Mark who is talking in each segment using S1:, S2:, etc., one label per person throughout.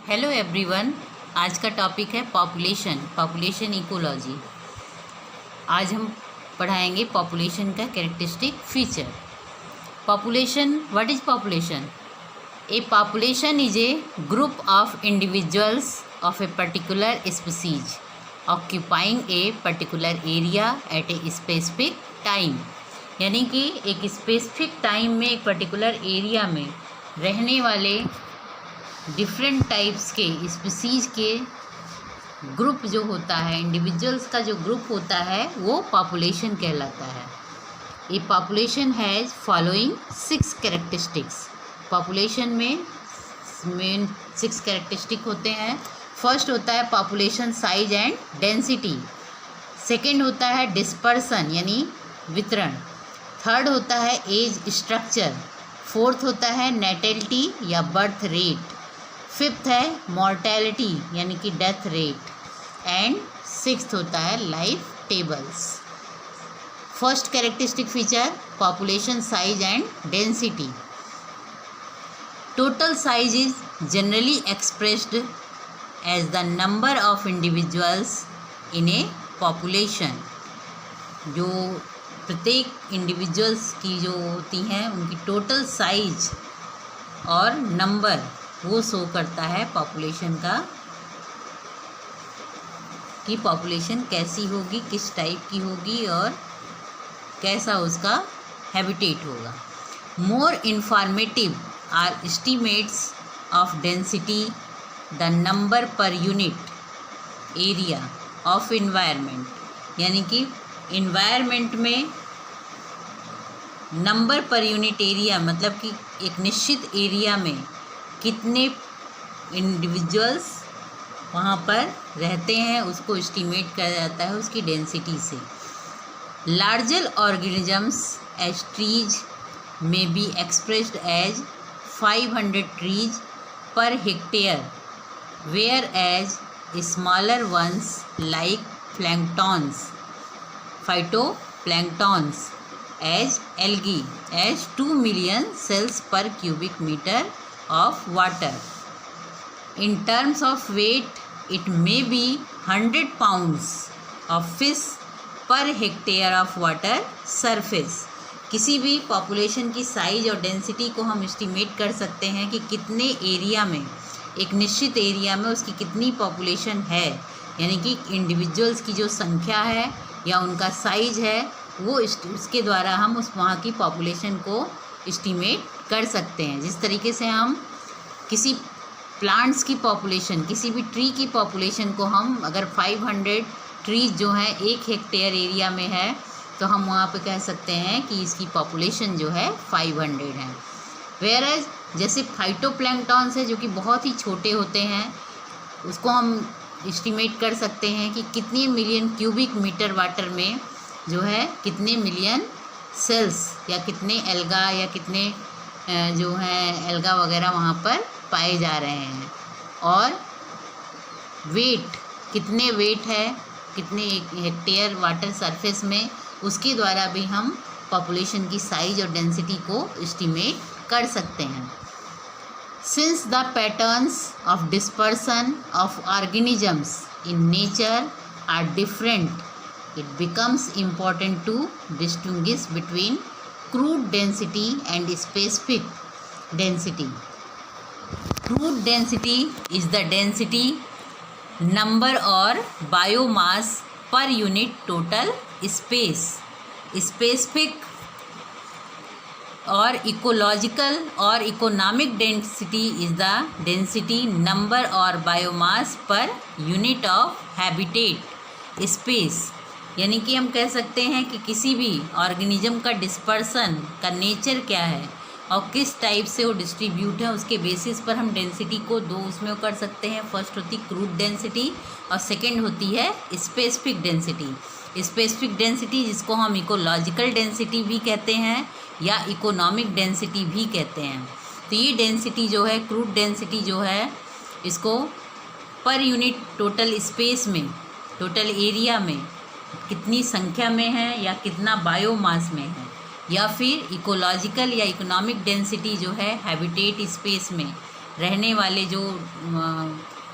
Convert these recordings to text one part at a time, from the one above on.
S1: Hello everyone. आज का topic है पॉपुलेशन इकोलॉजी। आज हम पढ़ाएंगे पॉपुलेशन का characteristic feature. Population, what is population? A population is a group of individuals of a particular species occupying a particular area at a specific time. यानी कि एक स्पेसिफिक टाइम में एक पर्टिकुलर एरिया में रहने वाले डिफरेंट टाइप्स के species के ग्रुप जो होता है, इंडिविजुअल्स का जो ग्रुप होता है वो पॉपुलेशन कहलाता है। ये population has following 6 characteristics. Population में मेन 6 कैरेक्टरिस्टिक होते हैं। फर्स्ट होता है population size and density. Second होता है डिस्पर्सन यानी वितरण। थर्ड होता है एज स्ट्रक्चर। फोर्थ होता है नेटेलिटी या बर्थ रेट। फिफ्थ है मॉर्टेलिटी यानी कि डेथ रेट। एंड सिक्स्थ होता है life tables. First characteristic feature population size and density. Total size is generally expressed as the number of individuals in a population. जो प्रत्येक individuals की जो होती हैं उनकी टोटल साइज और नंबर वो शो करता है पॉपुलेशन का, कि पॉपुलेशन कैसी होगी, किस टाइप की होगी और कैसा उसका हैबिटेट होगा। More informative are estimates of density, the number per unit area of environment. यानी कि इन्वायरमेंट में नंबर पर यूनिट एरिया मतलब कि एक निश्चित एरिया में कितने इंडिविजुअल्स वहाँ पर रहते हैं उसको एस्टिमेट किया जाता है उसकी डेंसिटी से। Larger organisms as trees may be expressed as 500 trees per hectare, whereas smaller ones like planktons phytoplanktons as algae as 2 million cells per cubic meter of water. In terms of weight, it may be 100 pounds of fish per hectare of water surface. किसी भी population की size और density को हम estimate कर सकते हैं कि कितने एरिया में, एक निश्चित एरिया में उसकी कितनी पॉपुलेशन है, यानी कि इंडिविजुअल्स की जो संख्या है या उनका साइज है वो उसके द्वारा हम उस वहाँ की पॉपुलेशन को एस्टिमेट कर सकते हैं। जिस तरीके से हम किसी प्लांट्स की पॉपुलेशन, किसी भी ट्री की पॉपुलेशन को हम अगर 500 ट्रीज जो हैं 1 हेक्टेयर एरिया में है तो हम वहाँ पे कह सकते हैं कि इसकी पॉपुलेशन जो है 500 है। वेयरएज जैसे फाइटोप्लैंक्टॉन्स है जो कि बहुत ही छोटे होते हैं, उसको हम एस्टिमेट कर सकते हैं कि कितने मिलियन क्यूबिक मीटर वाटर में जो है कितने मिलियन सेल्स या कितने एल्गा या कितने जो है एल्गा वगैरह वहाँ पर पाए जा रहे हैं। और वेट, कितने वेट है कितने हेक्टेयर वाटर सरफेस में, उसके द्वारा भी हम पॉपुलेशन की साइज और डेंसिटी को एस्टिमेट कर सकते हैं। Since the patterns of dispersion of organisms in nature are different, it becomes important to distinguish between crude density and specific density. Crude density is the density, number or biomass per unit total space. Specific or ecological or economic density is the density, number or biomass per unit of habitat space. यानी कि हम कह सकते हैं कि किसी भी organism का डिस्पर्सन का नेचर क्या है और किस टाइप से वो डिस्ट्रीब्यूट है उसके बेसिस पर हम डेंसिटी को दो उसमें कर सकते हैं। फर्स्ट होती क्रूड डेंसिटी और सेकंड होती है स्पेसिफिक डेंसिटी। स्पेसिफिक डेंसिटी जिसको हम इकोलॉजिकल डेंसिटी भी कहते हैं या इकोनॉमिक डेंसिटी भी कहते हैं। तो ये डेंसिटी जो है, क्रूड डेंसिटी जो है, इसको पर यूनिट टोटल स्पेस में, टोटल एरिया में कितनी संख्या में है या कितना बायोमास में है, या फिर इकोलॉजिकल या इकोनॉमिक डेंसिटी जो है हैबिटेट स्पेस में रहने वाले जो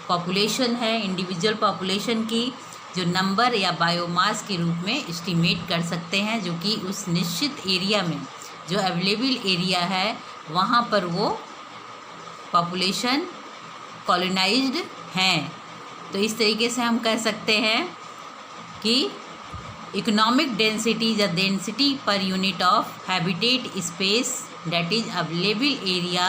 S1: पॉपुलेशन है, इंडिविजुअल पॉपुलेशन की जो नंबर या बायोमास के रूप में एस्टिमेट कर सकते हैं, जो कि उस निश्चित एरिया में जो अवेलेबल एरिया है वहाँ पर वो पॉपुलेशन कॉलोनाइज्ड हैं। तो इस तरीके से हम कह सकते हैं कि economic density the density per unit of habitat space that is available area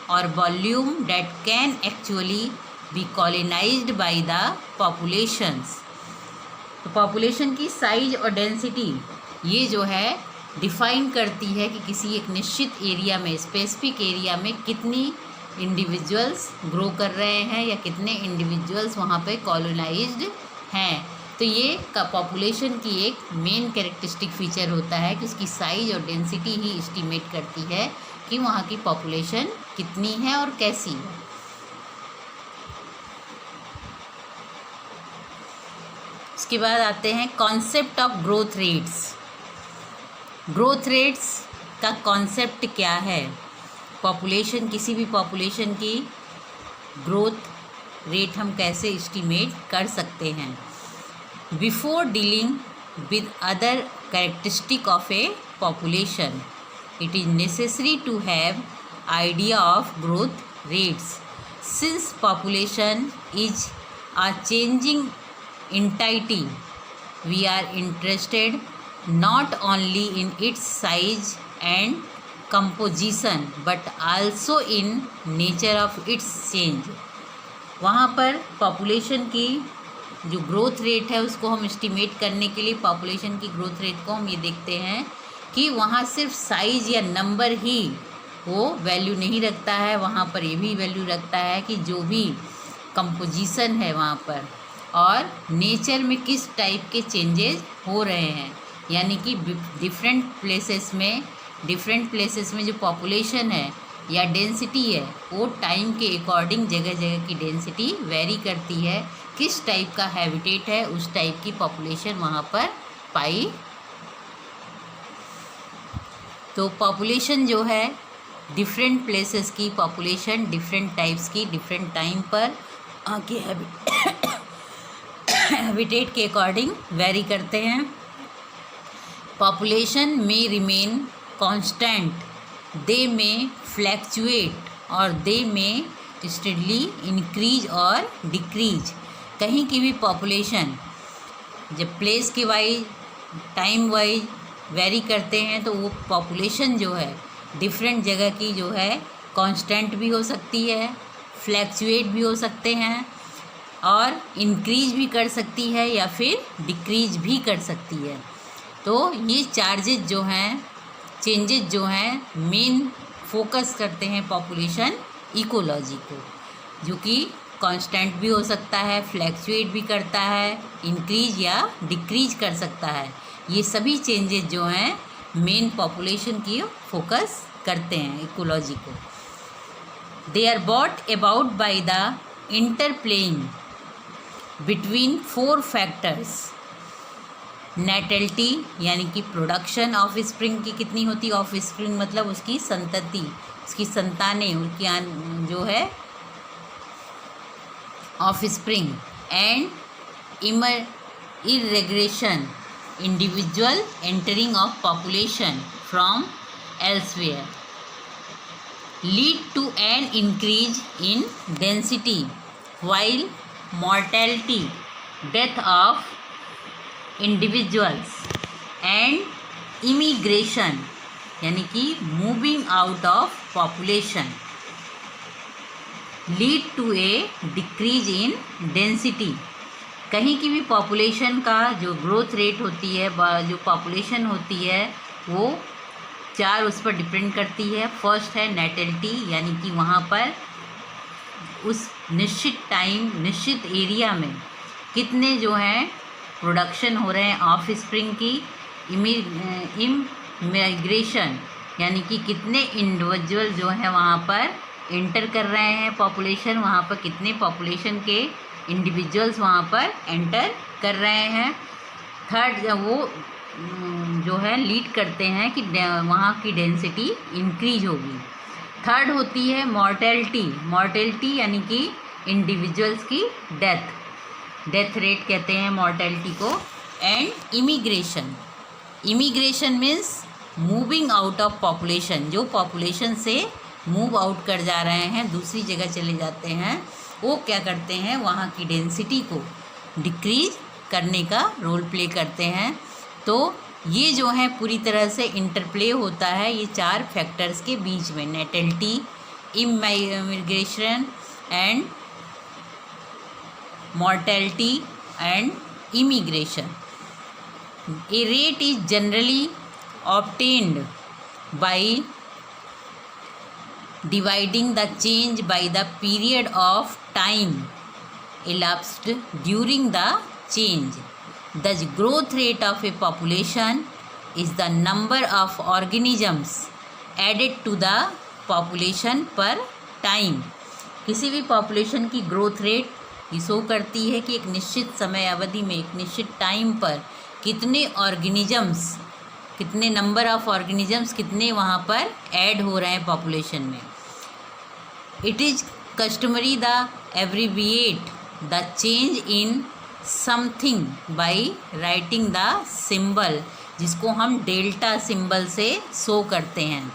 S1: or volume that can actually be colonized by the populations। तो पॉपुलेशन की साइज और डेंसिटी ये जो है डिफाइन करती है कि किसी एक निश्चित एरिया में, स्पेसिफिक एरिया में कितनी इंडिविजुअल्स ग्रो कर रहे हैं या कितने इंडिविजुअल्स वहाँ पे कॉलोनाइज्ड हैं। तो ये पॉपुलेशन की एक मेन कैरेक्टरिस्टिक फीचर होता है कि उसकी साइज और डेंसिटी ही एस्टिमेट करती है कि वहाँ की पॉपुलेशन कितनी है और कैसी है। इसके बाद आते हैं concept of growth rates. Growth rates का कॉन्सेप्ट क्या है? पॉपुलेशन, किसी भी पॉपुलेशन की ग्रोथ रेट हम कैसे एस्टिमेट कर सकते हैं? Before dealing with other characteristic of a population, it is necessary to have idea of growth rates. Since population is a changing entity, we are interested not only in its size and composition but also in nature of its change। वहाँ पर population की जो growth rate है उसको हम estimate करने के लिए पॉपुलेशन की ग्रोथ रेट को हम ये देखते हैं कि वहाँ सिर्फ साइज़ या नंबर ही वो वैल्यू नहीं रखता है, वहाँ पर ये भी वैल्यू रखता है कि जो भी कंपोजिशन है वहाँ पर और नेचर में किस टाइप के चेंजेस हो रहे हैं। यानी कि डिफरेंट प्लेसेस में जो पॉपुलेशन है या डेंसिटी है वो टाइम के अकॉर्डिंग जगह जगह की डेंसिटी वेरी करती है। किस टाइप का हैबिटेट है उस टाइप की पॉपुलेशन वहाँ पर पाई। तो पॉपुलेशन जो है डिफरेंट प्लेसेस की पॉपुलेशन डिफरेंट टाइप्स की डिफरेंट टाइम पर के हैबिटेट के अकॉर्डिंग वेरी करते हैं। पॉपुलेशन में रिमेन कांस्टेंट, दे में फ्लैक्चुएट और दे में स्टेडली इंक्रीज और डिक्रीज। कहीं की भी पॉपुलेशन जब प्लेस के वाइज टाइम वाइज वेरी करते हैं तो वो पॉपुलेशन जो है डिफरेंट जगह की जो है कांस्टेंट भी हो सकती है, फ्लैक्चुएट भी हो सकते हैं और इंक्रीज भी कर सकती है या फिर डिक्रीज भी कर सकती है। तो ये चेंजेस जो हैं मेन फोकस करते हैं पॉपुलेशन इकोलॉजी को, जो कि कांस्टेंट भी हो सकता है, फ्लैक्चुएट भी करता है, इंक्रीज या डिक्रीज कर सकता है। ये सभी चेंजेस जो हैं मेन पॉपुलेशन की फोकस करते हैं इकोलॉजी को। They are bought about by the interplaying between 4 factors. Natality यानी कि प्रोडक्शन ऑफ स्प्रिंग की कितनी होती है, ऑफ स्प्रिंग मतलब उसकी संतति, उसकी संतानें, उनकी जो है offspring, and immigration individual entering of population from elsewhere lead to an increase in density while mortality, death of individuals and immigration यानी कि moving out of population lead to a decrease in density। कहीं की भी population का जो growth rate होती है, जो पॉपुलेशन होती है वो 4 उस पर डिपेंड करती है। फर्स्ट है नेटलिटी यानी कि वहाँ पर उस निश्चित टाइम निश्चित एरिया में कितने जो हैं प्रोडक्शन हो रहे हैं ऑफ स्प्रिंग की। इमिग्रेशन यानी कि कितने इंडिविजुअल जो हैं वहाँ पर एंटर कर रहे हैं पॉपुलेशन, वहाँ पर कितने पॉपुलेशन के इंडिविजुअल्स वहाँ पर एंटर कर रहे हैं। थर्ड वो जो है लीड करते हैं कि वहाँ की डेंसिटी इंक्रीज होगी। थर्ड होती है मॉर्टेलिटी। मॉर्टेलिटी यानी कि इंडिविजुअल्स की डेथ रेट कहते हैं मॉर्टेलिटी को। And immigration. Immigration means moving out of population, जो पॉपुलेशन से मूव आउट कर जा रहे हैं, दूसरी जगह चले जाते हैं, वो क्या करते हैं, वहाँ की डेंसिटी को डिक्रीज करने का रोल प्ले करते हैं। तो ये जो है पूरी तरह से इंटरप्ले होता है ये 4 फैक्टर्स के बीच में, natality, immigration and mortality and immigration. A rate is generally obtained by dividing the change by the period of time elapsed during the change. The growth rate of a population is the number of organisms added to the population per time. किसी भी population की growth rate ये show करती है कि एक निश्चित समय अवधि में, एक निश्चित टाइम पर कितने ऑर्गेनिजम्स, कितने नंबर ऑफ ऑर्गेनिजम्स कितने वहाँ पर ऐड हो रहे हैं पॉपुलेशन में। It is customary the abbreviate the change in something by writing the symbol, जिसको हम डेल्टा सिंबल से शो करते हैं,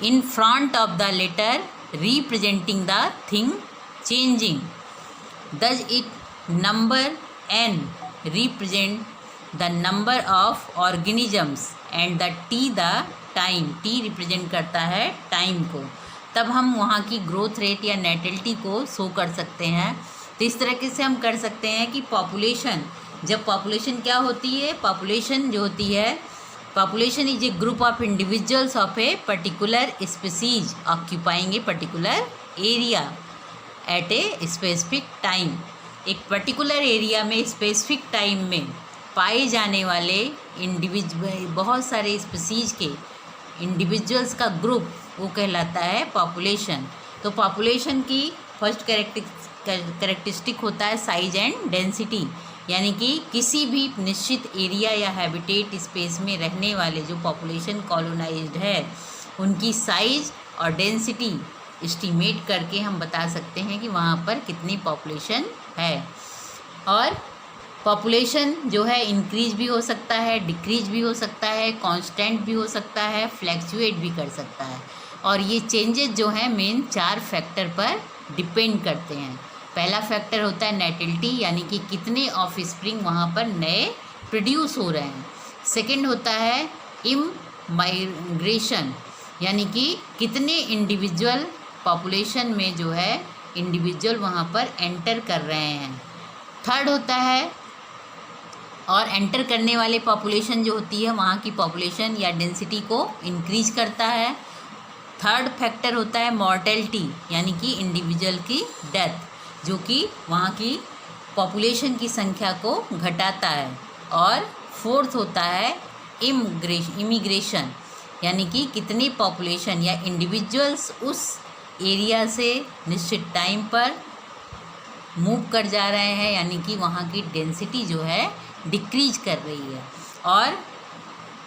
S1: in front of the letter representing the thing changing. Thus it number n represent the number of organisms and the t the time, t represent करता है time को। तब हम वहाँ की ग्रोथ रेट या नेटेलिटी को शो कर सकते हैं। तो इस तरीके से हम कर सकते हैं कि पॉपुलेशन, जब पॉपुलेशन क्या होती है, पॉपुलेशन जो होती है, population is a group of individuals of a particular species occupying a particular area at a specific time. एक पर्टिकुलर एरिया में स्पेसिफिक टाइम में पाए जाने वाले बहुत सारे स्पीसीज के इंडिविजुअल्स का ग्रुप वो कहलाता है पॉपुलेशन। तो पॉपुलेशन की फर्स्ट कैरेक्टरिस्टिक होता है साइज एंड डेंसिटी, यानी कि किसी भी निश्चित एरिया या हैबिटेट स्पेस में रहने वाले जो पॉपुलेशन कॉलोनाइज्ड है उनकी साइज और डेंसिटी एस्टीमेट करके हम बता सकते हैं कि वहाँ पर कितनी पॉपुलेशन है। और पॉपुलेशन जो है इंक्रीज भी हो सकता है, डिक्रीज भी हो सकता है, कांस्टेंट भी हो सकता है, फ्लैक्चुएट भी कर सकता है। और ये चेंजेस जो हैं मेन 4 फैक्टर पर डिपेंड करते हैं। पहला फैक्टर होता है नेटिलिटी, यानी कि कितने ऑफ स्प्रिंग वहाँ पर नए प्रोड्यूस हो रहे हैं। सेकेंड होता है इमाइग्रेशन, यानी कि कितने इंडिविजुअल पॉपुलेशन में जो है इंडिविजुअल वहाँ पर एंटर कर रहे हैं। थर्ड होता है, और एंटर करने वाले पॉपुलेशन जो होती है वहाँ की पॉपुलेशन या डेंसिटी को इंक्रीज करता है। थर्ड फैक्टर होता है मॉर्टेलिटी, यानी कि इंडिविजुअल की डेथ, जो कि वहाँ की पॉपुलेशन की संख्या को घटाता है। और फोर्थ होता है इमिग्रेशन, यानी कि कितनी पॉपुलेशन या इंडिविजुअल्स उस एरिया से निश्चित टाइम पर मूव कर जा रहे हैं, यानी कि वहाँ की डेंसिटी जो है डिक्रीज कर रही है। और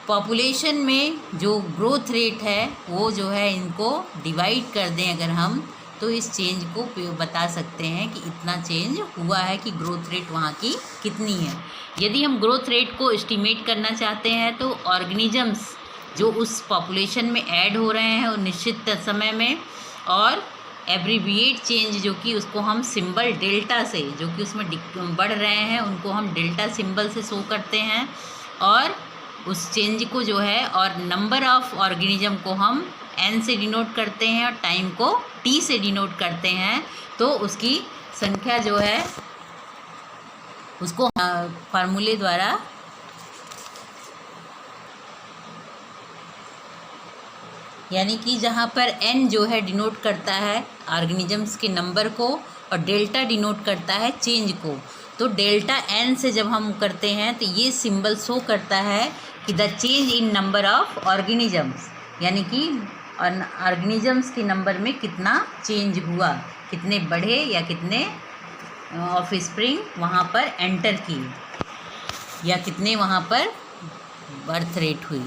S1: पॉपुलेशन में जो ग्रोथ रेट है वो जो है इनको डिवाइड कर दें अगर हम, तो इस चेंज को बता सकते हैं कि इतना चेंज हुआ है कि ग्रोथ रेट वहाँ की कितनी है। यदि हम ग्रोथ रेट को एस्टीमेट करना चाहते हैं तो ऑर्गेनिजम्स जो उस पॉपुलेशन में ऐड हो रहे हैं उन निश्चित समय में, और एब्रीविएट चेंज जो कि उसको हम सिंबल डेल्टा से, जो कि उसमें बढ़ रहे हैं उनको हम डेल्टा सिंबल से शो करते हैं, और उस चेंज को जो है, और नंबर ऑफ ऑर्गेनिज्म को हम n से डिनोट करते हैं और टाइम को t से डिनोट करते हैं। तो उसकी संख्या जो है उसको फार्मूले द्वारा यानी कि जहाँ पर n जो है डिनोट करता है ऑर्गेनिजम्स के नंबर को और डेल्टा डिनोट करता है चेंज को, तो डेल्टा n से जब हम करते हैं तो ये सिंबल शो करता है कि the change in number of organisms, यानी कि ऑर्गेनिजम्स के नंबर में कितना चेंज हुआ, कितने बढ़े या कितने ऑफ स्प्रिंग वहाँ पर एंटर किए या कितने वहाँ पर बर्थ रेट हुई।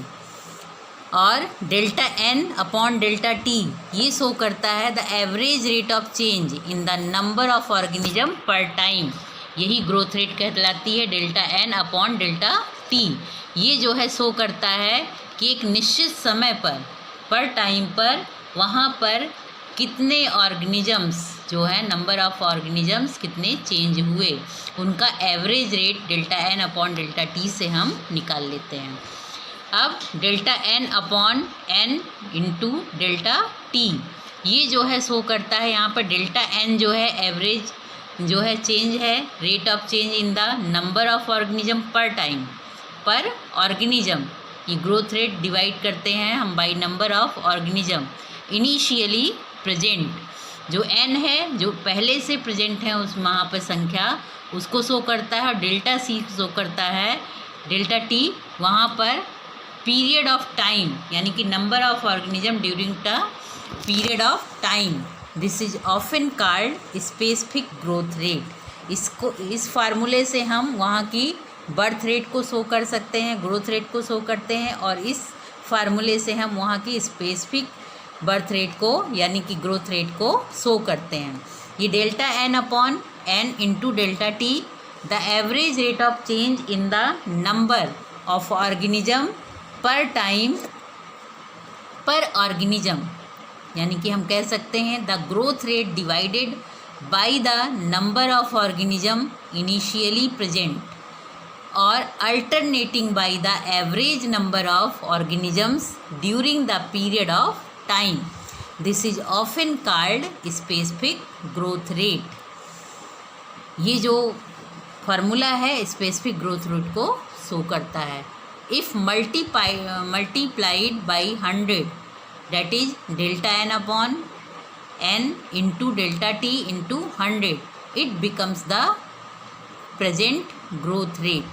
S1: और delta N upon delta T ये शो करता है the average rate of change in the number of organism per time. यही ग्रोथ रेट कहलाती है, delta N upon delta T. ये जो है शो करता है कि एक निश्चित समय पर टाइम पर वहाँ पर कितने ऑर्गेनिजम्स जो है, नंबर ऑफ ऑर्गेनिजम्स कितने चेंज हुए, उनका average rate delta N upon delta T से हम निकाल लेते हैं। अब delta N upon N into delta T ये जो है शो करता है यहाँ पर डेल्टा एन जो है एवरेज जो है चेंज है, rate of change in the number of organism per time, per organism ये ग्रोथ रेट डिवाइड करते हैं हम by number of organism initially present. जो एन है जो पहले से प्रेजेंट है उस वहाँ पर संख्या उसको शो करता है, और डेल्टा सी शो करता है डेल्टा टी वहाँ पर पीरियड ऑफ टाइम यानी कि number of organism during the period of time. This is often called specific growth rate. इसको इस फार्मूले से हम वहाँ की बर्थ रेट को शो कर सकते हैं, ग्रोथ रेट को शो करते हैं, और इस फार्मूले से हम वहाँ की स्पेसिफिक बर्थ रेट को यानी कि ग्रोथ रेट को शो करते हैं। ये delta N upon N into delta T the average rate of change in the number of organism per time per organism, यानी कि हम कह सकते हैं the growth rate divided by the number of organism initially present और alternating by the average number of organisms during the period of time. This is often called specific growth rate. ये जो formula है specific growth rate को show करता है। If multiplied by 100 that is delta n upon n into delta t into 100 it becomes the present growth rate।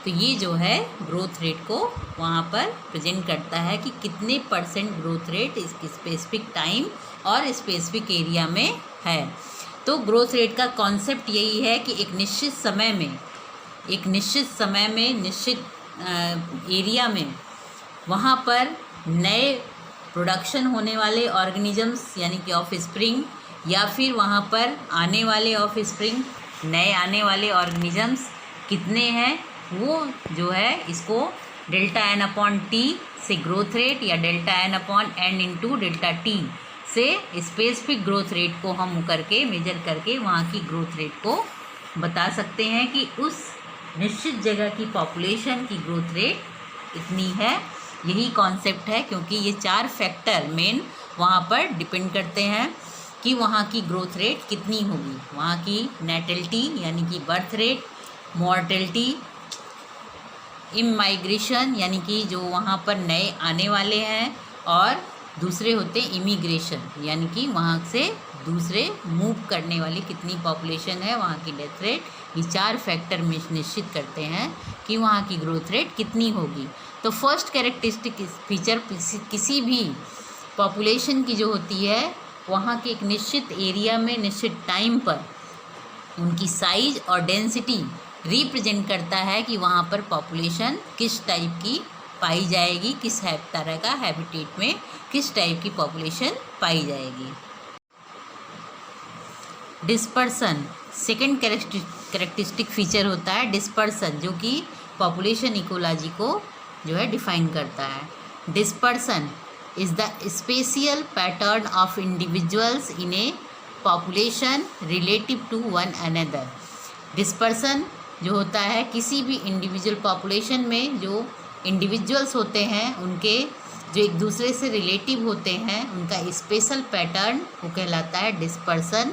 S1: तो ये जो है ग्रोथ रेट को वहाँ पर प्रेजेंट करता है कि कितने परसेंट ग्रोथ रेट इस स्पेसिफिक टाइम और स्पेसिफिक एरिया में है। तो ग्रोथ रेट का कॉन्सेप्ट यही है कि एक निश्चित समय में निश्चित एरिया में वहाँ पर नए प्रोडक्शन होने वाले ऑर्गेनिजम्स यानी कि ऑफ स्प्रिंग, या फिर वहाँ पर आने वाले ऑफ स्प्रिंग नए आने वाले ऑर्गेनिजम्स कितने हैं, वो जो है इसको डेल्टा एन अपॉन टी से ग्रोथ रेट या delta N upon N into delta T से स्पेसिफिक ग्रोथ रेट को हम करके मेजर करके वहाँ की ग्रोथ रेट को बता सकते हैं कि उस निश्चित जगह की पॉपुलेशन की ग्रोथ रेट इतनी है। यही कॉन्सेप्ट है, क्योंकि ये 4 फैक्टर मेन वहाँ पर डिपेंड करते हैं कि वहाँ की ग्रोथ रेट कितनी होगी। वहाँ की नेटलिटी यानी कि बर्थ रेट, मॉर्टेलिटी, इमाइग्रेशन यानी कि जो वहाँ पर नए आने वाले हैं, और दूसरे होते हैं इमिग्रेशन यानी कि वहाँ से दूसरे मूव करने वाली कितनी पॉपुलेशन है, वहाँ की डेथ रेट। ये 4 फैक्टर निश्चित करते हैं कि वहाँ की ग्रोथ रेट कितनी होगी। तो फर्स्ट कैरेक्टरिस्टिक फीचर किसी भी पॉपुलेशन की जो होती है वहाँ के एक निश्चित एरिया में निश्चित टाइम पर उनकी साइज और डेंसिटी रिप्रेजेंट करता है कि वहाँ पर पॉपुलेशन किस टाइप की पाई जाएगी, किस तरह का हैबिटेट में किस टाइप की पॉपुलेशन पाई जाएगी। डिस्पर्सन सेकेंड कैरेक्टरिस्टिक फीचर होता है डिस्पर्सन, जो कि पॉपुलेशन इकोलॉजी को जो है डिफाइन करता है। Dispersion is the spatial pattern of individuals in a population relative to one another. Dispersion जो होता है किसी भी इंडिविजुअल पॉपुलेशन में जो इंडिविजुअल्स होते हैं उनके जो एक दूसरे से रिलेटिव होते हैं उनका स्पेशल पैटर्न वो कहलाता है डिस्पर्सन।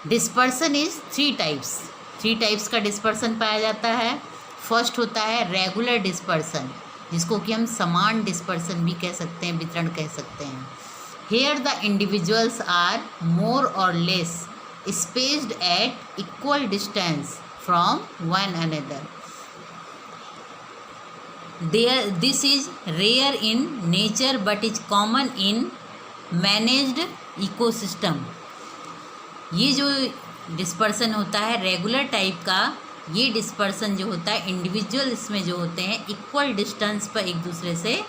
S1: डिस्पर्सन इज़ 3 टाइप्स का डिस्पर्सन पाया जाता है। फर्स्ट होता है रेगुलर डिस्पर्सन, जिसको कि हम समान डिस्पर्सन भी कह सकते हैं, वितरण कह सकते हैं। Here the individuals are more और less spaced at equal distance from one another. This is rare in nature but is common in managed ecosystem. ये जो डिस्पर्सन होता है रेगुलर टाइप का, ये डिस्पर्सन जो होता है इंडिविजुअल इसमें जो होते हैं इक्वल डिस्टेंस पर एक दूसरे से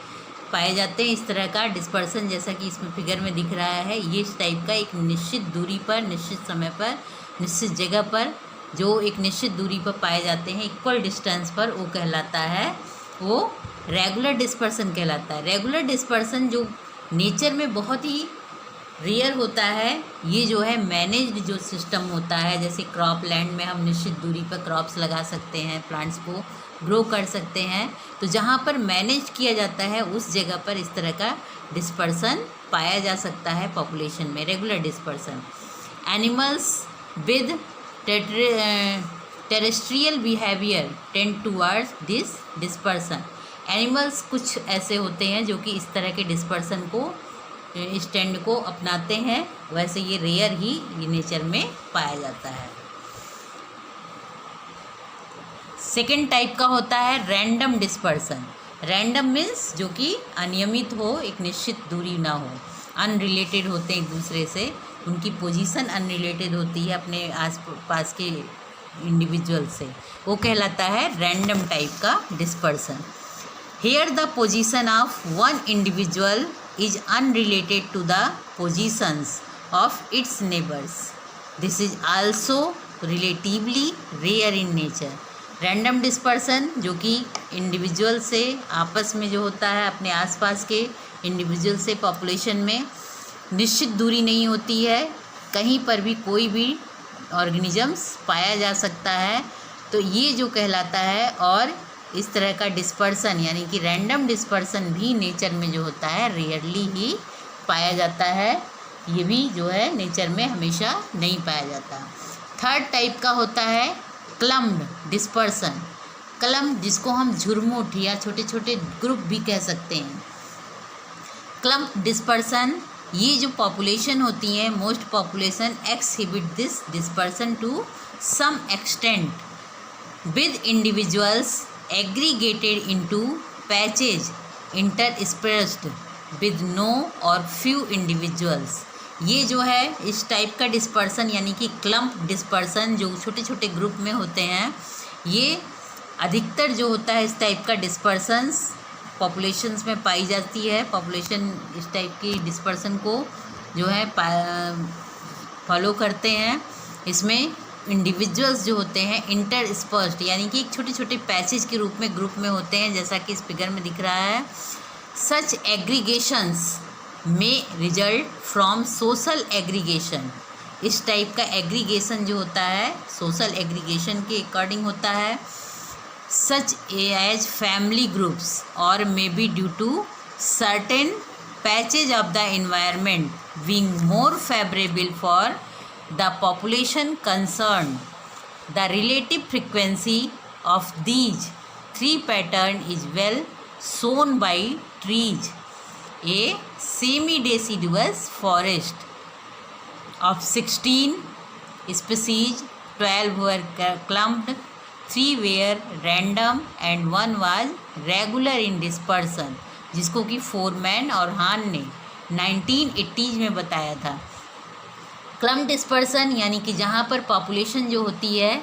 S1: पाए जाते हैं। इस तरह का डिस्पर्सन जैसा कि इसमें फिगर में दिख रहा है, ये इस टाइप का एक निश्चित दूरी पर, निश्चित समय पर, निश्चित जगह पर जो एक निश्चित दूरी पर पाए जाते हैं, इक्वल डिस्टेंस पर, वो कहलाता है, वो रेगुलर डिस्पर्सन कहलाता है। रेगुलर डिस्पर्सन जो नेचर में बहुत ही रेयर होता है, ये जो है मैनेज्ड जो सिस्टम होता है, जैसे क्रॉप लैंड में हम निश्चित दूरी पर क्रॉप्स लगा सकते हैं, प्लांट्स को ग्रो कर सकते हैं, तो जहाँ पर मैनेज किया जाता है उस जगह पर इस तरह का डिस्पर्सन पाया जा सकता है पॉपुलेशन में, regular dispersion. Animals with terrestrial behaviour tend towards this dispersion. Animals कुछ ऐसे होते हैं जो कि इस तरह के डिस्पर्सन को, इस ट्रेंड को अपनाते हैं, वैसे ये रेयर ही ये नेचर में पाया जाता है। सेकेंड टाइप का होता है रैंडम डिस्पर्सन। रैंडम मीन्स जो कि अनियमित हो, एक निश्चित दूरी ना हो, अनरिलेटेड होते हैं एक दूसरे से, उनकी पोजीशन अनरिलेटेड होती है अपने आस पास के इंडिविजुअल से, वो कहलाता है रैंडम टाइप का dispersion. Here the position of one individual is unrelated to the positions of its neighbors. This is also relatively rare in nature. Random dispersion जो कि इंडिविजुअल से आपस में जो होता है, अपने आसपास के इंडिविजुअल से पॉपुलेशन में निश्चित दूरी नहीं होती है, कहीं पर भी कोई भी ऑर्गेनिजम्स पाया जा सकता है, तो ये जो कहलाता है। और इस तरह का डिस्पर्सन यानी कि रैंडम डिस्पर्सन भी नेचर में जो होता है रेयरली ही पाया जाता है, ये भी जो है नेचर में हमेशा नहीं पाया जाता। थर्ड टाइप का होता है क्लम्प्ड डिस्पर्सन। क्लम्प जिसको हम झुरमुट या छोटे छोटे ग्रुप भी कह सकते हैं। क्लम्प डिस्पर्सन, ये जो पॉपुलेशन होती है, most population exhibit this dispersion to some extent with individuals aggregated into patches interspersed with no or few individuals। ये जो है इस टाइप का डिस्पर्सन यानी कि क्लम्प डिस्पर्सन जो छोटे छोटे ग्रुप में होते हैं, ये अधिकतर जो होता है इस टाइप का डिस्पर्सन्स पॉपुलेशंस में पाई जाती है। पॉपुलेशन इस टाइप की डिस्पर्सन को जो है फॉलो करते हैं। इसमें इंडिविजुअल्स जो होते हैं इंटरस्पर्स्ड यानी कि छोटे छोटे पैसेज के रूप में ग्रुप में होते हैं, जैसा कि इस फिगर में दिख रहा है। सच एग्रीगेशंस में रिजल्ट फ्रॉम सोशल एग्रीगेशन। इस टाइप का एग्रीगेशन जो होता है सोशल एग्रीगेशन के अकॉर्डिंग होता है। सच एज फैमिली ग्रुप्स और may be due to certain patches of the environment being more favourable for the population concerned. The relative frequency of these three patterns is well shown by trees. A semi-deciduous forest of 16 species, 12 were clumped, 3 were random and 1 was regular in dispersion, जिसको कि foreman और हान ने 1980s में बताया था। Clump dispersion यानी कि जहाँ पर पॉपुलेशन जो होती है,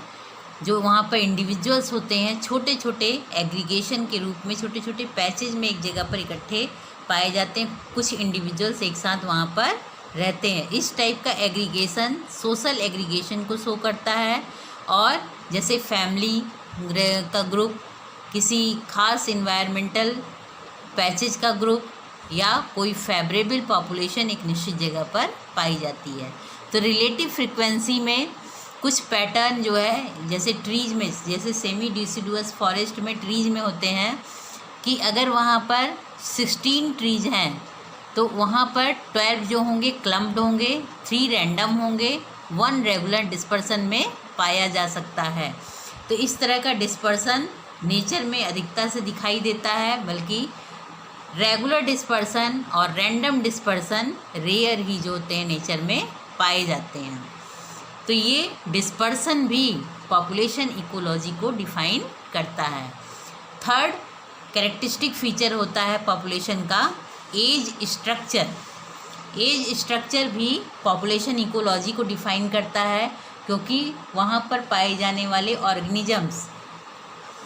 S1: जो वहाँ पर इंडिविजुअल्स होते हैं, छोटे छोटे एग्रीगेशन के रूप में छोटे छोटे पैचेज में एक जगह पर इकट्ठे पाए जाते हैं, कुछ इंडिविजुअल्स एक साथ वहाँ पर रहते हैं। इस टाइप का एग्रीगेशन सोशल एग्रीगेशन को शो करता है। और जैसे फैमिली का ग्रुप, किसी खास इन्वायरमेंटल पैचेज का ग्रुप, या कोई फेवरेबल पॉपुलेशन एक निश्चित जगह पर पाई जाती है। तो रिलेटिव फ्रीक्वेंसी में कुछ पैटर्न जो है, जैसे ट्रीज में, जैसे सेमी डिसिडुअस फॉरेस्ट में ट्रीज में होते हैं कि अगर वहाँ पर 16 ट्रीज हैं तो वहाँ पर 12 जो होंगे क्लम्प्ड होंगे, 3 रैंडम होंगे, 1 रेगुलर डिस्पर्सन में पाया जा सकता है। तो इस तरह का डिस्पर्सन नेचर में अधिकता से दिखाई देता है, बल्कि रेगुलर डिस्पर्सन और रैंडम डिस्पर्सन रेयर ही जो होते हैं नेचर में पाए जाते हैं। तो ये डिस्पर्सन भी पॉपुलेशन इकोलॉजी को डिफाइन करता है। थर्ड कैरेक्टरिस्टिक फीचर होता है पॉपुलेशन का एज स्ट्रक्चर। एज स्ट्रक्चर भी पॉपुलेशन इकोलॉजी को डिफाइन करता है, क्योंकि वहाँ पर पाए जाने वाले ऑर्गेनिजम्स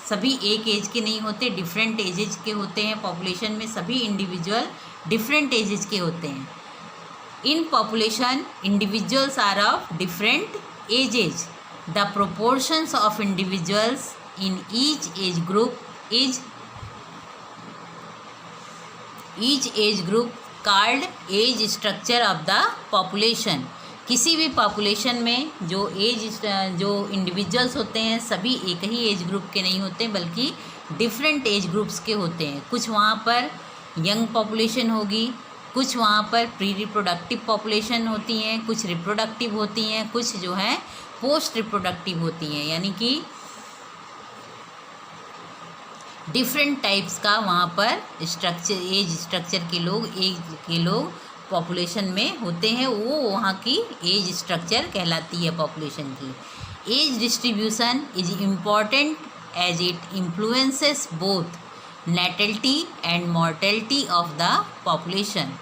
S1: सभी एक एज के नहीं होते, डिफरेंट एजेज के होते हैं। पॉपुलेशन में सभी इंडिविजुअल डिफरेंट एजेज के होते हैं। In population individuals are of different ages. The proportions of individuals in each age group called age structure of the population. किसी भी पॉपुलेशन में जो इंडिविजुअल्स होते हैं सभी एक ही एज ग्रुप के नहीं होते, बल्कि डिफरेंट एज ग्रुप्स के होते हैं। कुछ वहाँ पर यंग पॉपुलेशन होगी, कुछ वहाँ पर प्री रिप्रोडक्टिव पॉपुलेशन होती हैं, कुछ रिप्रोडक्टिव होती हैं, कुछ जो है पोस्ट रिप्रोडक्टिव होती हैं। यानी कि डिफरेंट टाइप्स का वहाँ पर एज स्ट्रक्चर के लोग पॉपुलेशन में होते हैं। वो वहाँ की एज स्ट्रक्चर कहलाती है पॉपुलेशन की। Age distribution is important as it influences both natality and mortality of the population.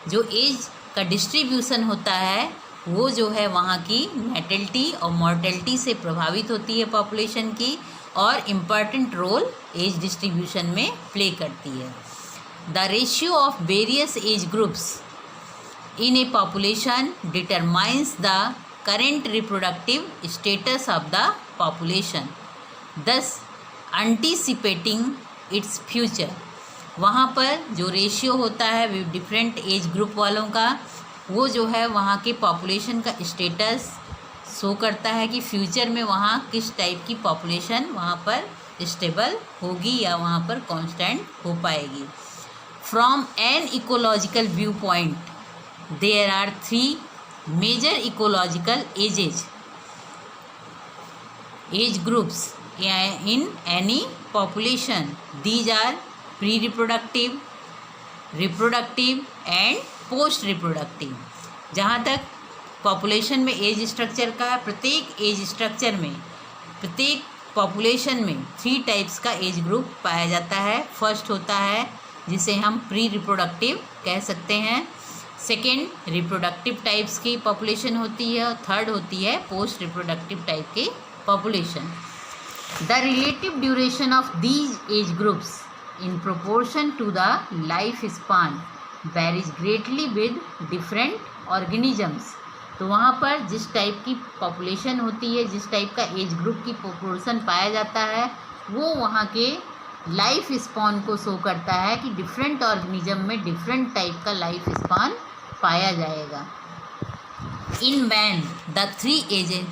S1: जो एज का डिस्ट्रीब्यूशन होता है वो जो है वहाँ की नैटलिटी और मॉर्टेलिटी से प्रभावित होती है पॉपुलेशन की, और इम्पॉर्टेंट रोल एज डिस्ट्रीब्यूशन में प्ले करती है। The ratio of various age groups in a population determines the current reproductive status of the population, thus anticipating its future। वहाँ पर जो रेशियो होता है डिफरेंट एज ग्रुप वालों का, वो जो है वहाँ के पॉपुलेशन का स्टेटस शो करता है कि फ्यूचर में वहाँ किस टाइप की पॉपुलेशन वहाँ पर स्टेबल होगी या वहाँ पर कांस्टेंट हो पाएगी। From an ecological view point there are three major ecological age groups in any population. These are pre-reproductive, reproductive and post-reproductive। जहाँ तक पॉपुलेशन में एज स्ट्रक्चर का, प्रत्येक पॉपुलेशन में 3 टाइप्स का एज ग्रुप पाया जाता है। फर्स्ट होता है जिसे हम प्री रिप्रोडक्टिव कह सकते हैं, सेकेंड रिप्रोडक्टिव टाइप्स की पॉपुलेशन होती है, और थर्ड होती है पोस्ट रिप्रोडक्टिव टाइप की population. The relative duration of these age groups in proportion to the life span varies greatly with different organisms. तो वहाँ पर जिस टाइप की पॉपुलेशन होती है, जिस टाइप का एज ग्रुप की प्रोपोर्शन पाया जाता है, वो वहाँ के लाइफ स्पान को शो करता है कि डिफरेंट ऑर्गेनिज्म में डिफरेंट टाइप का लाइफ स्पान पाया जाएगा। इन मैन द 3 एजेस,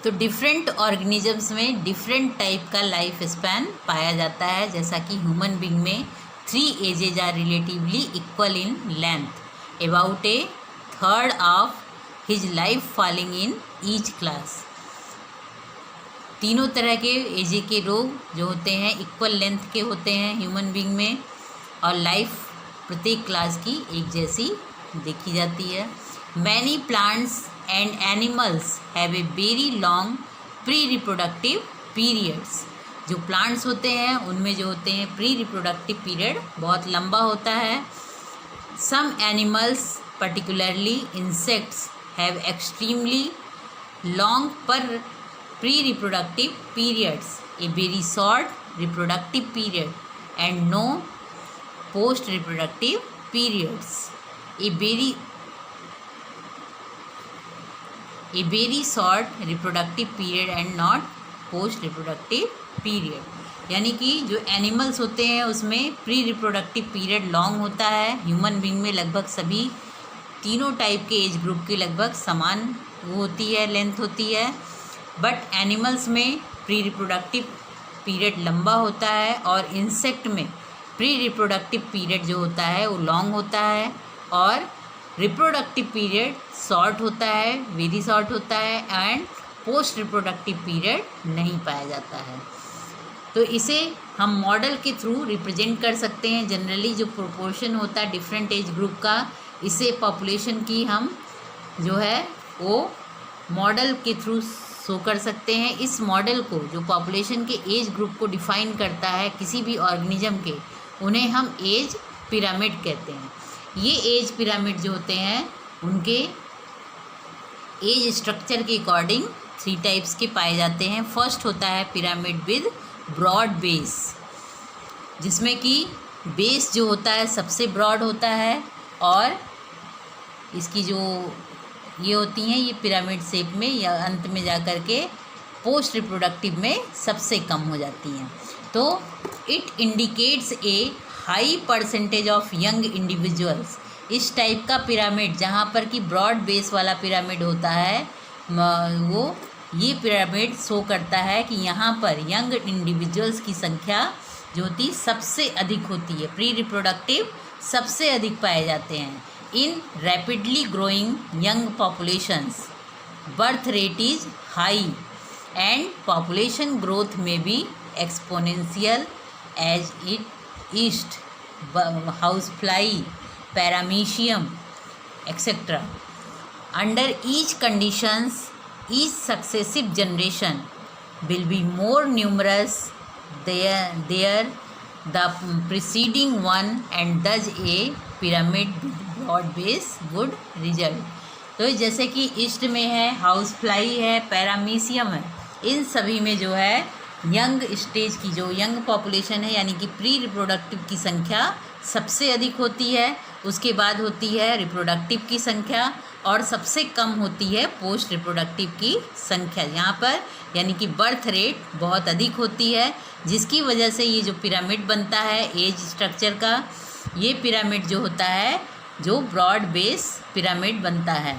S1: तो डिफरेंट ऑर्गेनिजम्स में डिफरेंट टाइप का लाइफ स्पैन पाया जाता है। जैसा कि ह्यूमन बीइंग में 3 ages are relatively equal in length, about a third of his life falling in each class. तीनों तरह के एज के लोग जो होते हैं इक्वल लेंथ के होते हैं ह्यूमन बीइंग में, और लाइफ प्रत्येक क्लास की एक जैसी देखी जाती है। Many plants and animals have a very long pre reproductive periods. जो प्लांट्स होते हैं उनमें जो होते हैं प्री रिप्रोडक्टिव पीरियड बहुत लंबा होता है। Some animals particularly insects have extremely long per pre reproductive periods, a very short reproductive period and no post reproductive periods। a very short reproductive period and not post reproductive period। यानी कि जो animals होते हैं उसमें pre reproductive period long होता है। Human being में लगभग सभी तीनों टाइप के एज ग्रुप की लगभग समान वो होती है, लेंथ होती है, बट एनिमल्स में प्री रिप्रोडक्टिव पीरियड लंबा होता है, और इंसेक्ट में प्री रिप्रोडक्टिव पीरियड जो होता है वो लॉन्ग होता है, और रिप्रोडक्टिव पीरियड शॉर्ट होता है, वेरी शॉर्ट होता है, एंड पोस्ट रिप्रोडक्टिव पीरियड नहीं पाया जाता है। तो इसे हम मॉडल के थ्रू रिप्रेजेंट कर सकते हैं। जनरली जो प्रोपोर्शन होता है डिफरेंट एज ग्रुप का, इसे पॉपुलेशन की हम जो है वो मॉडल के थ्रू शो कर सकते हैं। इस मॉडल को जो पॉपुलेशन के एज ग्रुप को डिफाइन करता है किसी भी ऑर्गेनिज्म के, उन्हें हम एज पिरामिड कहते हैं। ये एज पिरामिड जो होते हैं उनके एज स्ट्रक्चर के अकॉर्डिंग 3 टाइप्स के पाए जाते हैं। फर्स्ट होता है पिरामिड विद ब्रॉड बेस, जिसमें कि बेस जो होता है सबसे ब्रॉड होता है और इसकी जो ये होती हैं ये पिरामिड शेप में या अंत में जा कर के पोस्ट रिप्रोडक्टिव में सबसे कम हो जाती हैं। तो it indicates A high percentage of young individuals. इस टाइप का पिरामिड जहाँ पर कि ब्रॉड बेस वाला पिरामिड होता है वो ये पिरामिड शो करता है कि यहाँ पर यंग इंडिविजुअल्स की संख्या जो होती सबसे अधिक होती है, प्री रिप्रोडक्टिव सबसे अधिक पाए जाते हैं। In rapidly growing young populations birth rate is high and population growth may be exponential as it yeast housefly paramecium etcetera. Under each conditions each successive generation will be more numerous than the preceding one and thus a pyramid with broad base would result। तो जैसे कि east में है, house fly है, paramecium है, इन सभी में जो है यंग स्टेज की जो यंग पॉपुलेशन है यानी कि प्री रिप्रोडक्टिव की संख्या सबसे अधिक होती है, उसके बाद होती है रिप्रोडक्टिव की संख्या और सबसे कम होती है पोस्ट रिप्रोडक्टिव की संख्या। यहाँ पर यानी कि बर्थ रेट बहुत अधिक होती है, जिसकी वजह से ये जो पिरामिड बनता है एज स्ट्रक्चर का, ये पिरामिड जो होता है जो ब्रॉड बेस पिरामिड बनता है।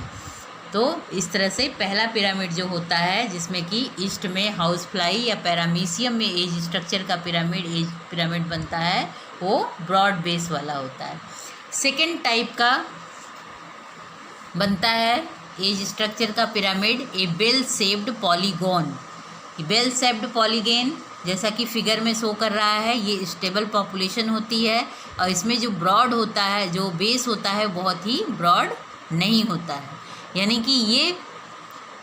S1: तो इस तरह से पहला पिरामिड जो होता है जिसमें कि ईस्ट में हाउस फ्लाई या पैरामीशियम में एज स्ट्रक्चर का एज पिरामिड बनता है वो ब्रॉड बेस वाला होता है। सेकेंड टाइप का बनता है एज स्ट्रक्चर का pyramid a bell shaped polygon. Bell shaped polygon जैसा कि फिगर में शो कर रहा है ये स्टेबल पॉपुलेशन होती है और इसमें जो ब्रॉड होता है जो बेस होता है बहुत ही ब्रॉड नहीं होता है, यानी कि ये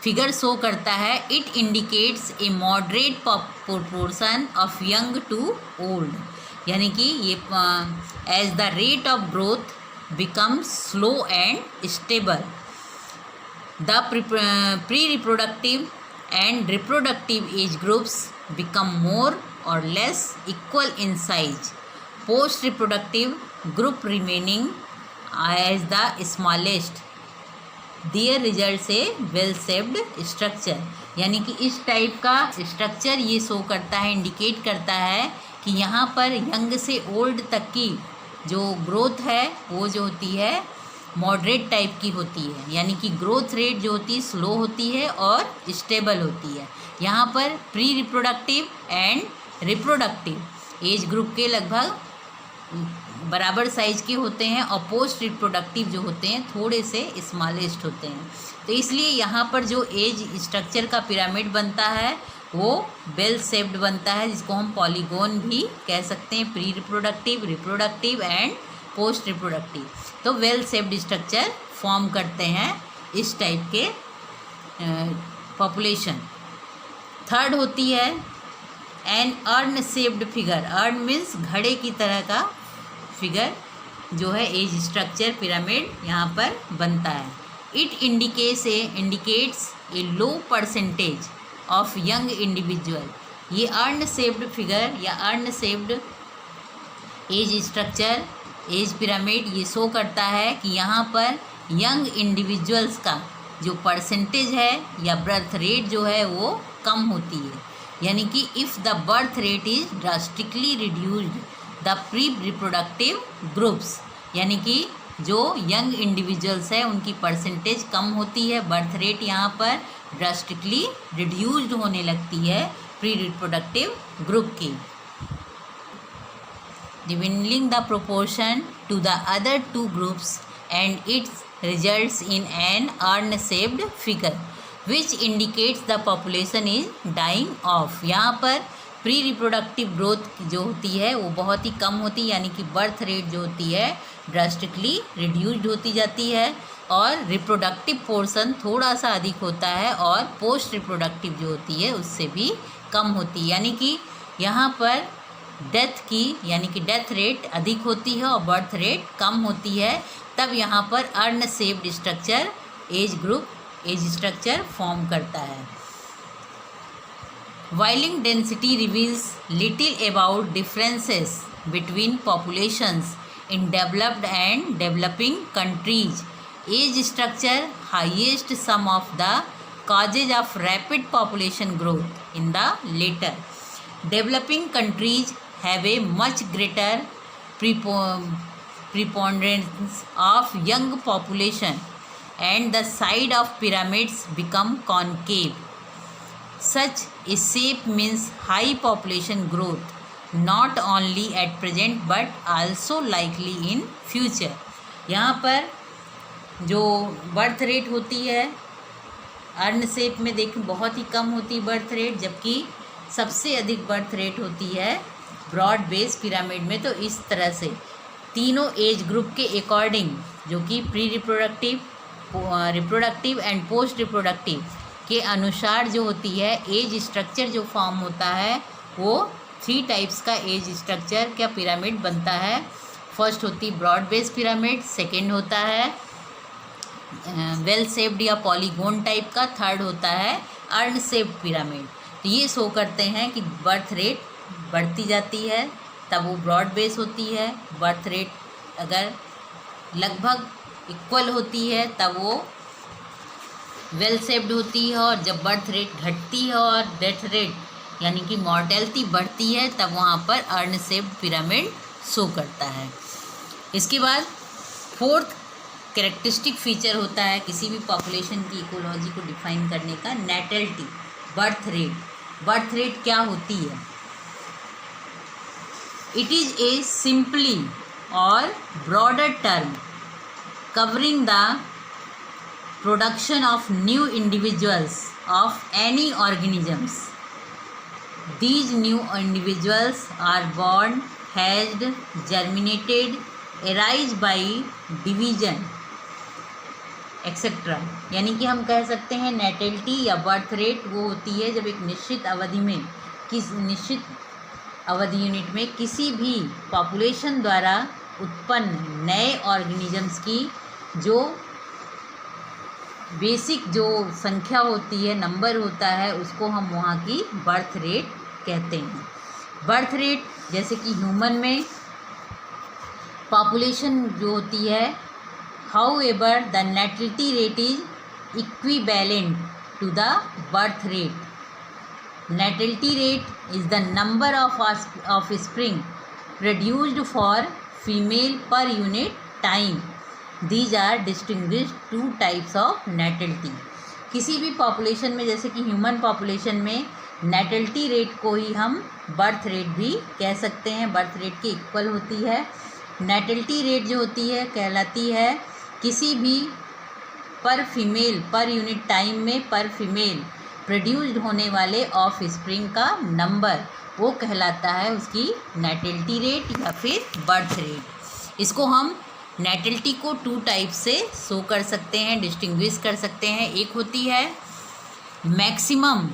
S1: फिगर शो करता है it indicates a moderate proportion of young to old, यानी कि ये as the rate of growth becomes slow and stable. The pre-reproductive and reproductive age groups become more or less equal in size. Post-reproductive group remaining as the smallest. There results a well-shaped structure. यानी कि इस type का structure ये show करता है, indicate करता है कि यहाँ पर यंग से ओल्ड तक की जो ग्रोथ है वो जो होती है मॉडरेट टाइप की होती है, यानी कि ग्रोथ रेट जो होती है स्लो होती है और स्टेबल होती है। यहाँ पर pre reproductive and reproductive age group के लगभग बराबर साइज के होते हैं और पोस्ट रिप्रोडक्टिव जो होते हैं थोड़े से स्मॉलेस्ट होते हैं। तो इसलिए यहाँ पर जो एज स्ट्रक्चर का पिरामिड बनता है वो बेल शेप्ड बनता है, जिसको हम पॉलीगॉन भी कह सकते हैं, pre reproductive, reproductive and post reproductive. तो वेल शेप्ड स्ट्रक्चर फॉर्म करते हैं इस टाइप के पॉपुलेशन। थर्ड होती है an urn shaped figure. Urn means घड़े की तरह का फिगर जो है एज स्ट्रक्चर पिरामिड यहाँ पर बनता है। It indicates a low percentage of young individual. ये अर्न शेप्ड फिगर या urn shaped age structure as pyramid ये शो करता है कि यहाँ पर यंग इंडिविजुअल्स का जो परसेंटेज है या बर्थ रेट जो है वो कम होती है, यानी कि if the birth rate is drastically reduced the pre reproductive groups, यानी कि जो यंग इंडिविजुअल्स है उनकी परसेंटेज कम होती है, बर्थ रेट यहाँ पर ड्रास्टिकली रिड्यूस्ड होने लगती है प्री रिप्रोडक्टिव ग्रुप की, dwindling the proportion to the other two groups and it results in an urn-shaped figure which indicates the population is dying off। यहाँ पर प्री रिप्रोडक्टिव ग्रोथ जो होती है वो बहुत ही कम होती है, यानी कि बर्थ रेट जो होती है ड्रास्टिकली रिड्यूस्ड होती जाती है और रिप्रोडक्टिव पोर्शन थोड़ा सा अधिक होता है और पोस्ट रिप्रोडक्टिव जो होती है उससे भी कम होती है, यानी कि यहाँ पर डेथ की यानी कि डेथ रेट अधिक होती है और बर्थ रेट कम होती है। तब यहाँ पर urn shaped structure age group age structure form करता है। While density reveals little about differences between populations in developed and developing countries, age structure highest some of the causes of rapid population growth in the later. Developing countries have a much greater preponderance of young population and the side of pyramids become concave. Such a shape means high population growth not only at present but also likely in future. यहाँ पर जो birth rate होती है earn shape में देखें बहुत ही कम होती है बर्थ रेट, जबकि सबसे अधिक बर्थ रेट होती है ब्रॉड बेस पिरामिड में। तो इस तरह से तीनों एज ग्रुप के अकॉर्डिंग जो कि pre reproductive, reproductive and post reproductive के अनुसार जो होती है एज स्ट्रक्चर जो फॉर्म होता है वो 3 टाइप्स का एज स्ट्रक्चर का पिरामिड बनता है। फर्स्ट होती ब्रॉड बेस पिरामिड, सेकेंड होता है वेल शेप्ड या पॉलीगोन टाइप का, थर्ड होता है अर्न शेप्ड पिरामिड। तो ये शो करते हैं कि बर्थ रेट बढ़ती जाती है तब वो ब्रॉड बेस होती है, बर्थ रेट अगर लगभग इक्वल होती है तब वो वेल शेप्ड होती है, और जब बर्थ रेट घटती है और डेथ रेट यानी कि मॉर्टेलिटी बढ़ती है तब वहाँ पर अर्न शेप्ड पिरामिड शो करता है। इसके बाद फोर्थ कैरेक्टरिस्टिक फीचर होता है किसी भी पॉपुलेशन की इकोलॉजी को डिफाइन करने का natality, birth rate. Birth rate क्या होती है? इट इज़ ए सिंपली और broader term covering the production of new individuals of any organisms. These new individuals are born, hatched, germinated, arise by division, etc. यानी कि हम कह सकते हैं नेटलिटी या बर्थ रेट वो होती है जब एक निश्चित अवधि में निश्चित अवधि यूनिट में किसी भी पॉपुलेशन द्वारा उत्पन्न नए ऑर्गेनिजम्स की जो बेसिक जो संख्या होती है, नंबर होता है, उसको हम वहाँ की बर्थ रेट कहते हैं। बर्थ रेट जैसे कि ह्यूमन में पॉपुलेशन जो होती है, however the natality rate is equivalent to the birth rate. Natality rate is the number offspring produced for female per unit time. These are distinguished 2 types of natality. किसी भी population में जैसे कि human population में natality rate को ही हम birth rate भी कह सकते हैं, बर्थ रेट के इक्वल होती है। नेटलिटी रेट जो होती है कहलाती है किसी भी पर फीमेल पर यूनिट टाइम में पर फीमेल प्रोड्यूस्ड होने वाले ऑफ स्प्रिंग का नंबर, वो कहलाता है उसकी नेटलिटी रेट या फिर बर्थ रेट। इसको हम नेटलिटी को 2 टाइप से शो कर सकते हैं, डिस्टिंग्विश कर सकते हैं। एक होती है मैक्सिमम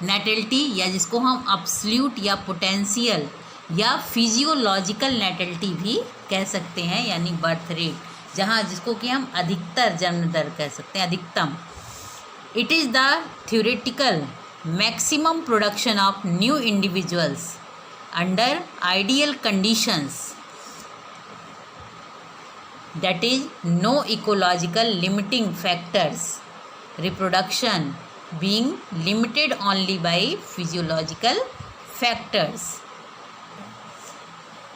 S1: नेटलिटी या जिसको हम एब्सोल्यूट या पोटेंशियल या फिजियोलॉजिकल नेटलिटी भी कह सकते हैं, यानी बर्थ रेट, जहाँ जिसको कि हम अधिकतर जन्म दर कह सकते हैं, अधिकतम। It is the theoretical maximum production of new individuals under ideal conditions, that is no ecological limiting factors, reproduction being limited only by physiological factors।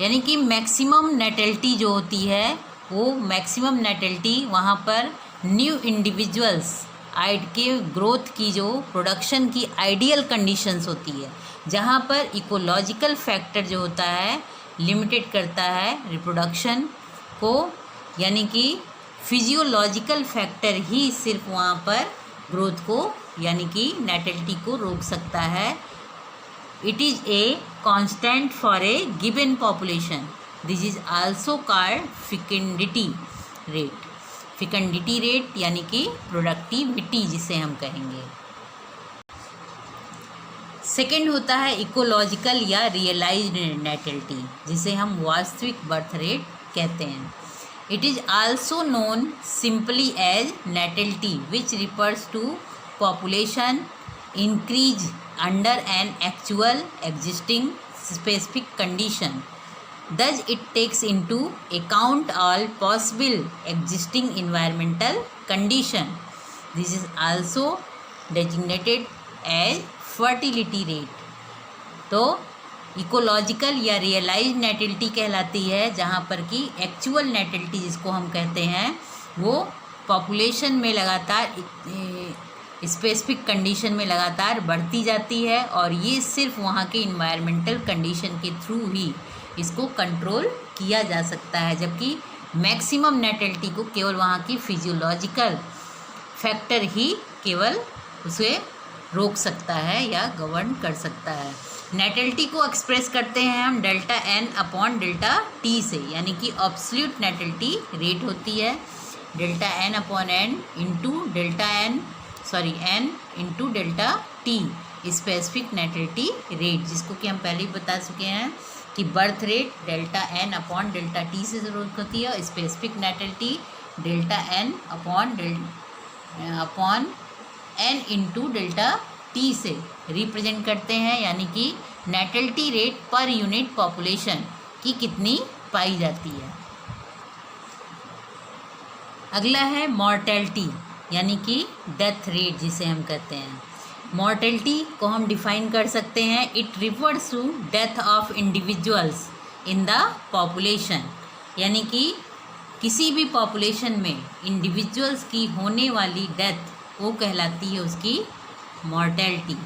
S1: यानी कि मैक्सिमम नेटलिटी जो होती है वो मैक्सिमम नेटलिटी वहाँ पर न्यू इंडिविजुअल्स के growth की जो प्रोडक्शन की आइडियल कंडीशंस होती है, जहाँ पर इकोलॉजिकल फैक्टर जो होता है लिमिटेड करता है रिप्रोडक्शन को, यानी कि फिजियोलॉजिकल फैक्टर ही सिर्फ वहाँ पर ग्रोथ को यानी कि नेटलिटी को रोक सकता है। It is a constant for a given population. This is also called fecundity rate. Fecundity rate यानी कि प्रोडक्टिविटी जिसे हम कहेंगे। सेकेंड होता है इकोलॉजिकल या रियलाइज्ड नेटलिटी, जिसे हम वास्तविक बर्थ रेट कहते हैं। It is also known simply as natality, which refers to population increase under an actual existing specific condition. Thus, it takes into account all possible existing environmental condition. This is also designated as fertility rate. तो ecological या realised नेटिलिटी कहलाती है, जहाँ पर कि actual नेटिलिटी जिसको हम कहते हैं वो पॉपुलेशन में लगातार स्पेसिफिक कंडीशन में लगातार बढ़ती जाती है, और ये सिर्फ वहाँ के इन्वायरमेंटल कंडीशन के थ्रू ही इसको कंट्रोल किया जा सकता है, जबकि मैक्सिमम नेटिलिटी को केवल वहाँ की फिजियोलॉजिकल फैक्टर ही केवल उसे रोक सकता है या गवर्न कर सकता है। नेटिलिटी को एक्सप्रेस करते हैं हम delta N upon delta T से, यानी कि एब्सोल्यूट नेटिलिटी रेट होती है delta N upon N into delta N into delta T specific natality rate, जिसको कि हम पहले ही बता चुके हैं कि birth rate delta N upon delta T से ज़रूरत होती है, specific natality delta N upon N into delta T से रिप्रेजेंट करते हैं, यानी कि natality rate per unit population की कितनी पाई जाती है। अगला है मॉर्टेलिटी, यानी कि डेथ रेट जिसे हम कहते हैं। मॉर्टेलिटी को हम डिफाइन कर सकते हैं, it refers to death of individuals in the population, यानी कि किसी भी पॉपुलेशन में इंडिविजुअल्स की होने वाली डेथ वो कहलाती है उसकी मॉर्टेलिटी,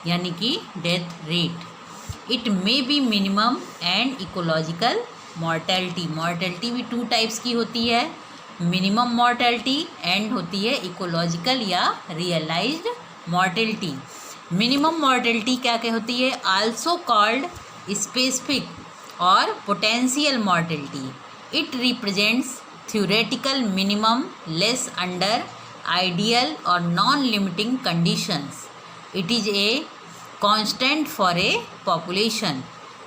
S1: यानी कि death rate. It may be minimum and ecological mortality. Mortality भी टू टाइप्स की होती है, मिनिमम मॉर्टेलिटी एंड होती है इकोलॉजिकल या रियलाइज्ड मॉर्टेलिटी। मिनिमम मॉर्टेलिटी क्या क्या होती है? आल्सो कॉल्ड स्पेसिफिक और potential mortality. It represents theoretical minimum less under ideal or non-limiting conditions. It is a constant for a population.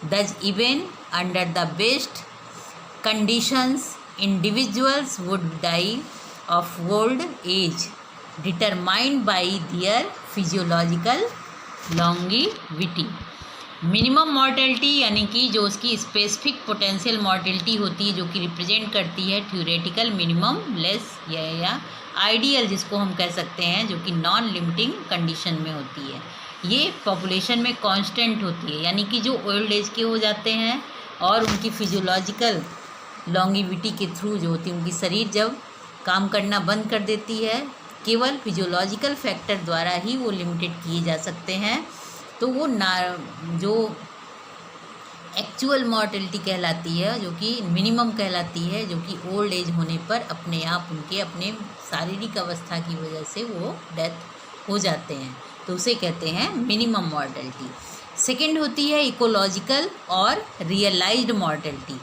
S1: Thus, even under the best conditions, individuals would die of old age, determined by their physiological longevity. Minimum mortality यानी कि जो उसकी specific potential mortality होती है, जो कि represent करती है थ्योरेटिकल मिनिमम लेस या आइडियल जिसको हम कह सकते हैं, जो कि नॉन लिमिटिंग कंडीशन में होती है। ये पॉपुलेशन में कांस्टेंट होती है, यानी कि जो ओल्ड एज के हो जाते हैं और उनकी फिजियोलॉजिकल लॉन्गिविटी के थ्रू जो होती है, उनकी शरीर जब काम करना बंद कर देती है, केवल फिजियोलॉजिकल फैक्टर द्वारा ही वो लिमिटेड किए जा सकते हैं, तो वो जो एक्चुअल मॉर्टेलिटी कहलाती है, जो कि मिनिमम कहलाती है, जो कि ओल्ड एज होने पर अपने आप उनके अपने शारीरिक अवस्था की वजह से वो डेथ हो जाते हैं, तो उसे कहते हैं मिनिमम मॉर्टेलिटी। सेकंड होती है इकोलॉजिकल और रियलाइज्ड मॉर्टेलिटी।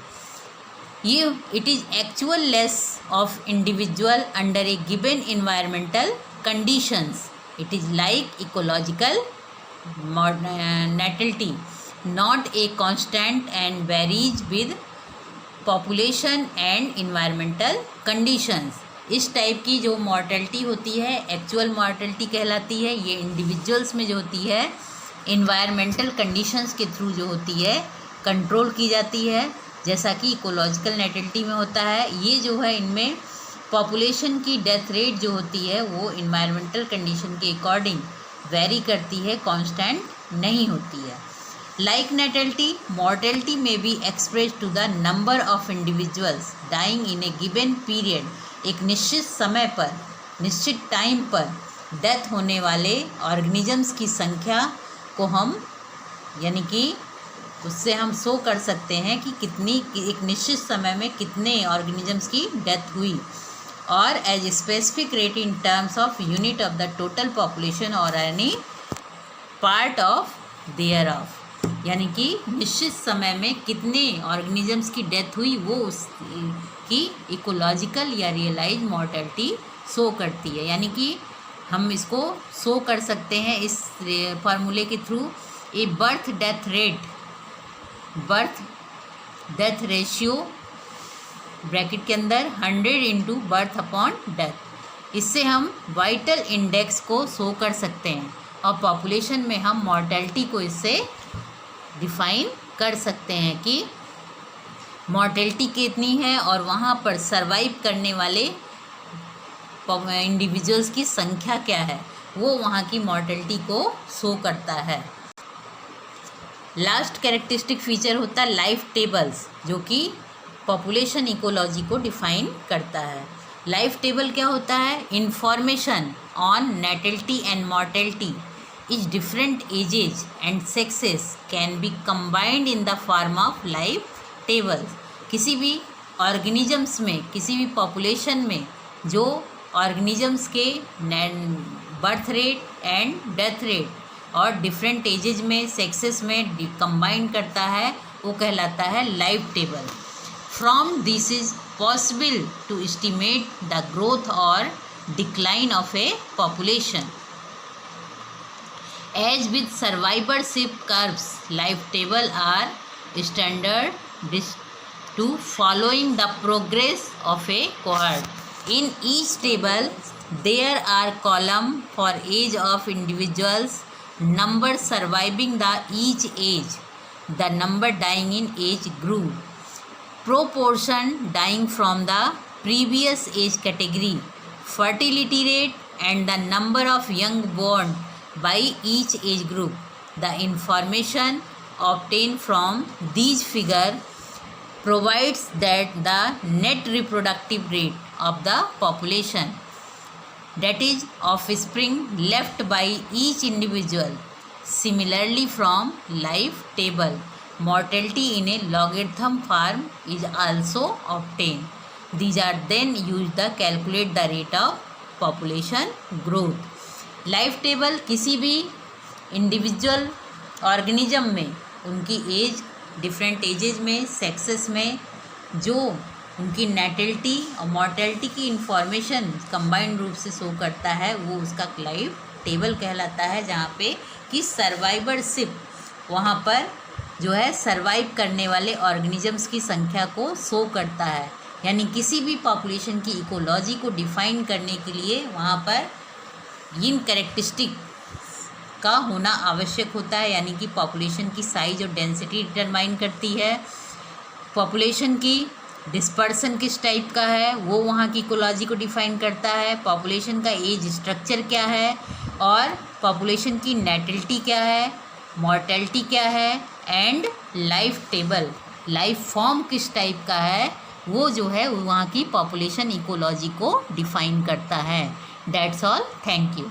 S1: ये it is actual less of individual under A given environmental conditions. It is like ecological natality, not a constant and varies with population and environmental conditions. इस type की जो mortality होती है actual mortality कहलाती है। ये individuals में जो होती है इन्वायरमेंटल कंडीशंस के थ्रू जो होती है कंट्रोल की जाती है, जैसा कि इकोलॉजिकल नेटिलिटी में होता है। ये जो है इनमें पॉपुलेशन की डेथ रेट जो होती है वो इन्वायरमेंटल कंडीशन के अकॉर्डिंग वेरी करती है, कांस्टेंट नहीं होती है। Like natality, mortality may be expressed to the number of individuals dying in a given period. एक निश्चित समय पर, निश्चित टाइम पर डेथ होने वाले ऑर्गेनिजम्स की संख्या को हम, यानी कि उससे हम शो कर सकते हैं कि कितनी, एक निश्चित समय में कितने ऑर्गेनिजम्स की डेथ हुई, और age specific rate in terms of unit of the total population और any part of thereof, यानी कि निश्चित समय में कितने ऑर्गेनिजम्स की डेथ हुई वो उसकी इकोलॉजिकल या रियलाइज मॉर्टेलिटी शो करती है। यानी कि हम इसको शो कर सकते हैं इस फार्मूले के थ्रू। ए बर्थ डेथ रेशियो ब्रैकेट के अंदर 100 इंटू बर्थ अपॉन डेथ, इससे हम वाइटल इंडेक्स को शो कर सकते हैं। और पॉपुलेशन में हम मॉर्टेलिटी को इससे डिफाइन कर सकते हैं कि मॉर्टेलिटी कितनी है और वहाँ पर सरवाइव करने वाले इंडिविजुअल्स की संख्या क्या है, वो वहाँ की मॉर्टेलिटी को शो करता है। लास्ट कैरेक्टरिस्टिक फीचर होता है लाइफ टेबल्स, जो कि पॉपुलेशन इकोलॉजी को डिफाइन करता है। लाइफ टेबल क्या होता है? Information on natality and mortality is different ages and sexes can be combined in the form of life tables. किसी भी ऑर्गेनिजम्स में, किसी भी पॉपुलेशन में जो ऑर्गेनिजम्स के birth rate and death rate और डिफरेंट एजेज में, सेक्सेस में कंबाइन करता है, वो कहलाता है life table. From this is possible to estimate the growth और decline of a population. As with survivorship curves, life table are standard to following the progress of a cohort. In each table, there are columns for age of individuals, number surviving the each age, the number dying in age group, proportion dying from the previous age category, fertility rate, and the number of young born by each age group. The information obtained from these figures provides that the net reproductive rate of the population, that is offspring left by each individual. Similarly, from life table, mortality in a logarithm form is also obtained. These are then used to calculate the rate of population growth. Life table किसी भी individual organism में उनकी as, different ages में, sexes में जो उनकी natality और mortality की इंफॉर्मेशन कंबाइंड रूप से शो करता है, वो उसका लाइफ टेबल कहलाता है। जहाँ पे कि सर्वाइवरशिप, वहाँ पर जो है सर्वाइव करने वाले ऑर्गेनिजम्स की संख्या को शो करता है। यानी किसी भी पॉपुलेशन की इकोलॉजी को डिफाइन करने के लिए वहाँ पर इन कैरेक्टरिस्टिक का होना आवश्यक होता है। यानी कि पॉपुलेशन की साइज और डेंसिटी डिटरमाइन करती है, पॉपुलेशन की डिस्पर्सन किस टाइप का है वो वहाँ की इकोलॉजी को डिफाइन करता है, पॉपुलेशन का एज स्ट्रक्चर क्या है, और पॉपुलेशन की नेटलिटी क्या है, मॉर्टेलिटी क्या है, and life table, life form किस टाइप का है, वो जो है वहाँ की पॉपुलेशन इकोलॉजी को डिफाइन करता है। That's all. Thank you.